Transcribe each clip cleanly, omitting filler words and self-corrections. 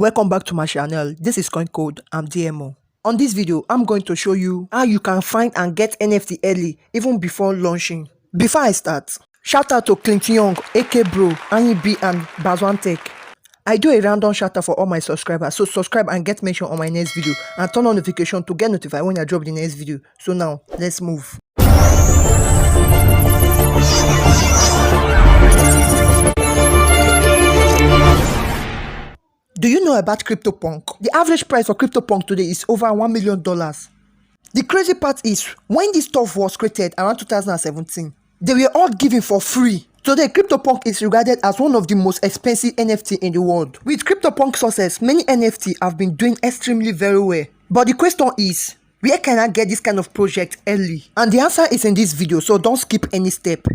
Welcome back to my channel. This is Coin Code. I'm DMO. On this video, I'm going to show you how you can find and get NFT early even before launching. Before I start, shout out to Clint Young, AK Bro, Annie B and Bazwan Tech. I do a random shout out for all my subscribers, so subscribe and get mentioned on my next video and turn on notification to get notified when I drop the next video. So now, let's move. Do you know about CryptoPunk? The average price for CryptoPunk today is over $1 million. The crazy part is, when this stuff was created around 2017, they were all given for free. Today, CryptoPunk is regarded as one of the most expensive NFT in the world. With CryptoPunk success, many NFT have been doing extremely very well. But the question is, where can I get this kind of project early? And the answer is in this video, so don't skip any step.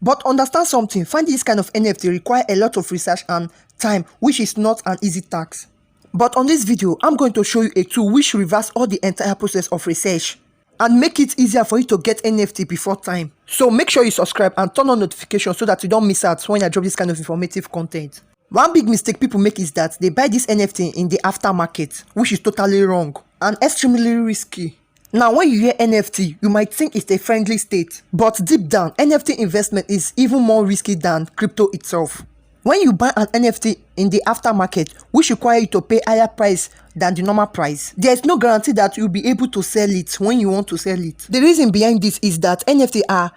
But understand something, finding this kind of NFT requires a lot of research and time, which is not an easy task. But on this video, I'm going to show you a tool which reverses all the entire process of research and make it easier for you to get NFT before time. So make sure you subscribe and turn on notifications so that you don't miss out when I drop this kind of informative content. One big mistake people make is that they buy this NFT in the aftermarket, which is totally wrong and extremely risky. Now, when you hear NFT, you might think it's a friendly state, but deep down, NFT investment is even more risky than crypto itself. When you buy an NFT in the aftermarket, which requires you to pay higher price than the normal price, there is no guarantee that you'll be able to sell it when you want to sell it. The reason behind this is that NFT are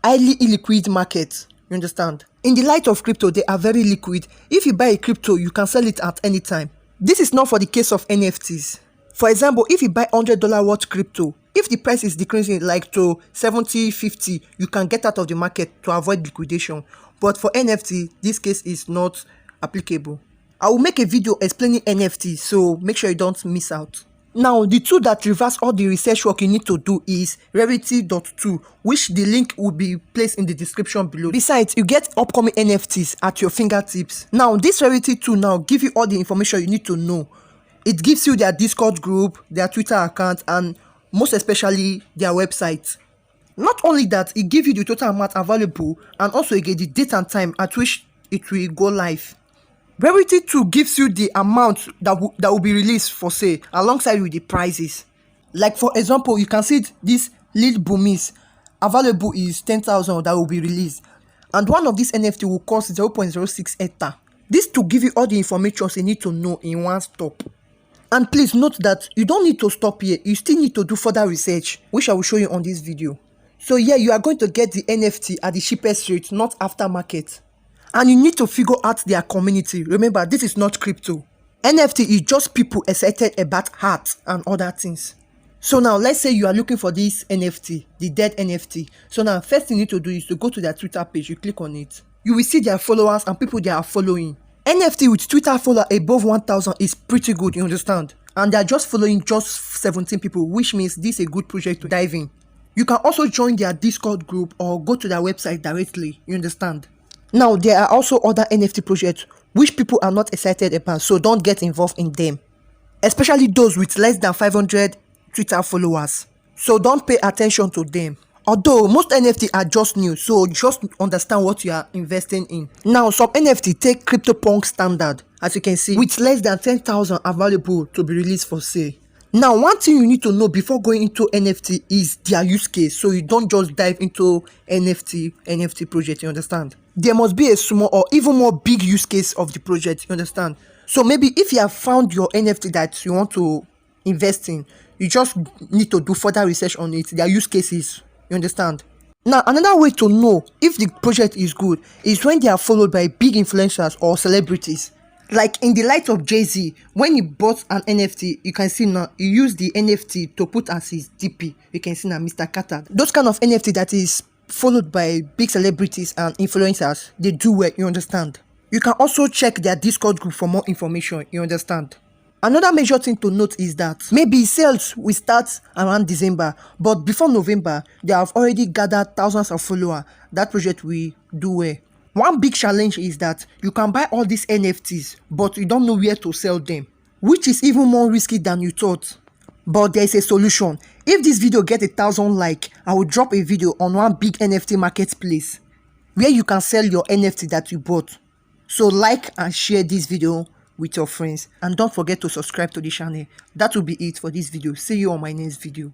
highly illiquid markets, you understand? In the light of crypto, they are very liquid. If you buy a crypto, you can sell it at any time. This is not for the case of NFTs. For example, if you buy $100 worth crypto, if the price is decreasing like to 70, 50, you can get out of the market to avoid liquidation. But for NFT, this case is not applicable. I will make a video explaining NFT, so make sure you don't miss out. Now, the tool that reverses all the research work you need to do is Rarity.to, which the link will be placed in the description below. Besides, you get upcoming NFTs at your fingertips. Now, this Rarity tool now gives you all the information you need to know. It gives you their Discord group, their Twitter account, and most especially their website. Not only that, it gives you the total amount available and also you get the date and time at which it will go live. Rarity 2 gives you the amount that will be released for sale alongside with the prices. Like for example, you can see this lead boomies available is 10,000 that will be released. And one of these NFT will cost 0.06 Ether. This to give you all the information you need to know in one stop. And please note that you don't need to stop here, you still need to do further research, which I will show you on this video. So yeah, you are going to get the NFT at the cheapest rate, not aftermarket. And you need to figure out their community. Remember, this is not crypto. NFT is just people excited about art and other things. So now, let's say you are looking for this NFT, the dead NFT. So now, first thing you need to do is to go to their Twitter page, you click on it. You will see their followers and people they are following. NFT with Twitter follower above 1,000 is pretty good, you understand? And they are just following just 17 people, which means this is a good project to dive in. You can also join their Discord group or go to their website directly, you understand? Now, there are also other NFT projects which people are not excited about, so don't get involved in them. Especially those with less than 500 Twitter followers. So don't pay attention to them. Although most NFT are just new, so just understand what you are investing in. Now, some NFT take CryptoPunk standard, as you can see, with less than 10,000 available to be released for sale. Now, one thing you need to know before going into NFT is their use case, so you don't just dive into NFT project, you understand? There must be a small or even more big use case of the project, you understand? So maybe if you have found your NFT that you want to invest in, you just need to do further research on it, their use cases. You understand? Now, another way to know if the project is good is when they are followed by big influencers or celebrities. Like in the light of Jay-Z, when he bought an NFT, you can see now he used the NFT to put as his DP. You can see now Mr. Carter. Those kind of NFT that is followed by big celebrities and influencers, they do well, you understand? You can also check their Discord group for more information, you understand? Another major thing to note is that maybe sales will start around December, but before November, they have already gathered thousands of followers. That project will do well. One big challenge is that you can buy all these NFTs, but you don't know where to sell them, which is even more risky than you thought. But there is a solution. If this video gets 1,000 likes, I will drop a video on one big NFT marketplace where you can sell your NFT that you bought. So like and share this video with your friends, and don't forget to subscribe to the channel. That will be it for this video. See you on my next video.